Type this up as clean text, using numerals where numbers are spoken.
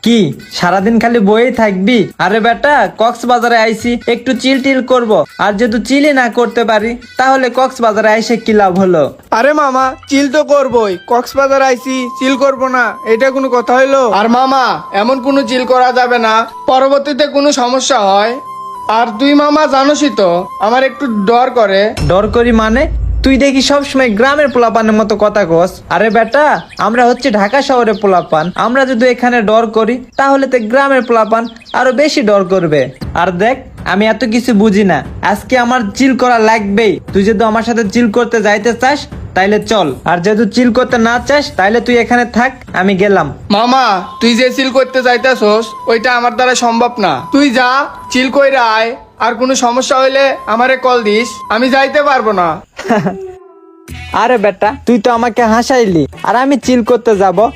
কি সারাদিন খালি বইয়ে থাকবি? আরে বেটা, কক্সবাজারে আইছি একটু চিল টিল করব, আর যেহেতু চিলই না করতে পারি তাহলে কক্সবাজারে আইসে কি লাভ হলো? আরে মামা, চিল তো করবই। কক্সবাজার আইছি, চিল করব না এটা কোনো কথা হইলো? আর মামা, এমন কোনো চিল করা যাবে না পরবর্তীতে কোনো সমস্যা হয়। আর তুই মামা জানোসই তো আমার একটু ডর করে। ডর করি মানে? তুই দেখি সবসময় গ্রামের পোলাপানের মতো কথা কস। আরে বেটা, আমরা হচ্ছে ঢাকা শহরের পোলাপান, আমরা যদি এখানে ডর করি তাহলে তো গ্রামের পোলাপান আরো বেশি ডর করবে। আর দেখ, আমি এত কিছু বুঝি না, আজকে আমার চিল করা লাগবেই। তুই যদি আমার সাথে চিল করতে যাইতে চাস তাইলে চল, আর যেহেতু চিল করতে না চাস তাইলে তুই এখানে থাক, আমি গেলাম। মামা, তুই যে চিল করতে চাইতেছস ওইটা আমার দ্বারা সম্ভব না। তুই যা, চিল কইরা আয়। আর কোনো সমস্যা হইলে আমারে কল দিস, আমি যাইতে পারবো না। আরে বেটা, তুই তো আমাকে হাসাইলি আর আমি চিল করতে যাব?